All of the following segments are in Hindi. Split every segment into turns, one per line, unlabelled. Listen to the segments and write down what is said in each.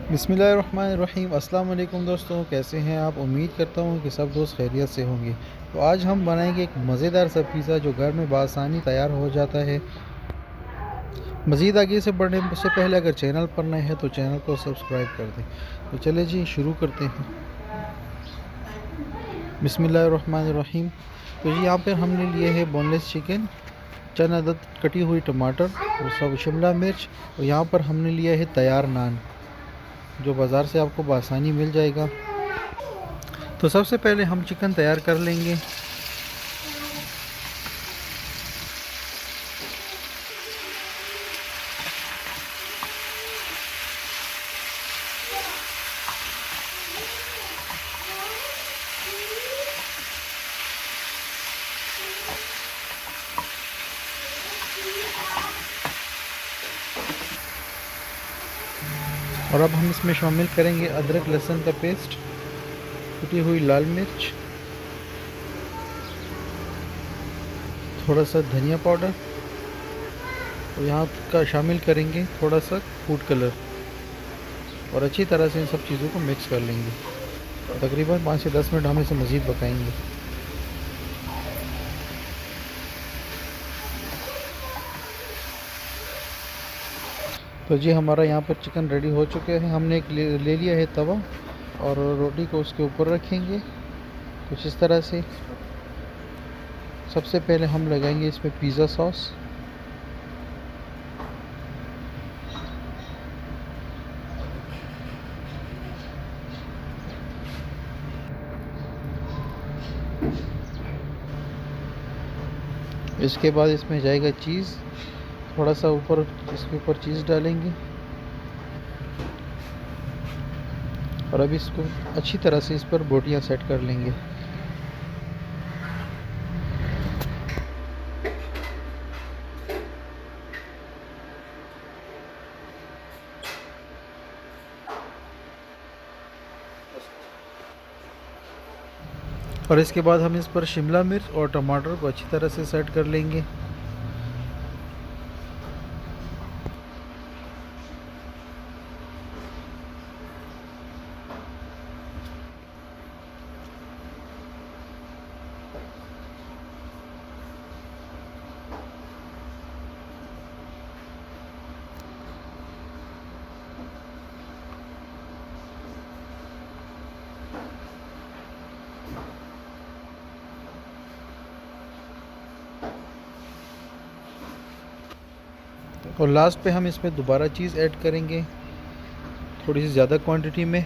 बिस्मिल्लाहिर्रहमानिर्रहीम। अस्सलाम वालेकुम दोस्तों, कैसे हैं आप? उम्मीद करता हूँ कि सब दोस्त खैरियत से होंगे। तो आज हम बनाएंगे एक मज़ेदार सा पिज़्ज़ा जो घर में बआसानी तैयार हो जाता है। मज़ीद आगे से बढ़ने से पहले अगर चैनल पर नए हैं तो चैनल को सब्सक्राइब कर दें। तो चले जी शुरू करते हैं। बिस्मिल्लाहिर्रहमानिर्रहीम। तो जी यहाँ पर हमने लिए है बोनलेस चिकन, चंद अदद कटी हुई टमाटर और सब शिमला मिर्च, और यहाँ पर हमने लिया है तैयार नान जो बाज़ार से आपको बआसानी मिल जाएगा। तो सबसे पहले हम चिकन तैयार कर लेंगे। और अब हम इसमें शामिल करेंगे अदरक लहसुन का पेस्ट, कुटी हुई लाल मिर्च, थोड़ा सा धनिया पाउडर, और यहाँ का शामिल करेंगे थोड़ा सा फूड कलर, और अच्छी तरह से इन सब चीज़ों को मिक्स कर लेंगे। और तकरीबन 5 से 10 मिनट हम इसे मज़ीद पकाएंगे। तो जी हमारा यहाँ पर चिकन रेडी हो चुके हैं। हमने एक ले लिया है तवा और रोटी को उसके ऊपर रखेंगे कुछ इस तरह से। सबसे पहले हम लगाएंगे इसमें पिज़्ज़ा सॉस, इसके बाद इसमें जाएगा चीज़, थोड़ा सा ऊपर इसके ऊपर चीज़ डालेंगे, और अब इसको अच्छी तरह से इस पर बोटियाँ सेट कर लेंगे। और इसके बाद हम इस पर शिमला मिर्च और टमाटर को अच्छी तरह से सेट कर लेंगे। और लास्ट पे हम इसमें दोबारा चीज़ ऐड करेंगे थोड़ी सी ज़्यादा क्वांटिटी में।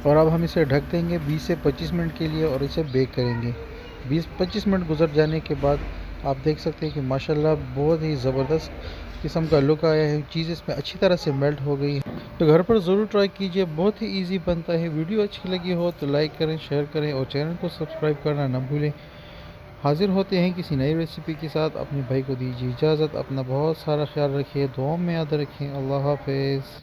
और अब हम इसे ढक देंगे 20 से 25 मिनट के लिए और इसे बेक करेंगे। 20-25 मिनट गुजर जाने के बाद आप देख सकते हैं कि माशाल्लाह बहुत ही ज़बरदस्त किस्म का लुक आया है। चीज़ इसमें अच्छी तरह से मेल्ट हो गई है। तो घर पर ज़रूर ट्राई कीजिए, बहुत ही इजी बनता है। वीडियो अच्छी लगी हो तो लाइक करें, शेयर करें और चैनल को सब्सक्राइब करना ना भूलें। हाजिर होते हैं किसी नई रेसिपी के साथ। अपने भाई को दीजिए इजाज़त। अपना बहुत सारा ख्याल रखिए, दुआओं में याद रखें। अल्लाह हाफिज़।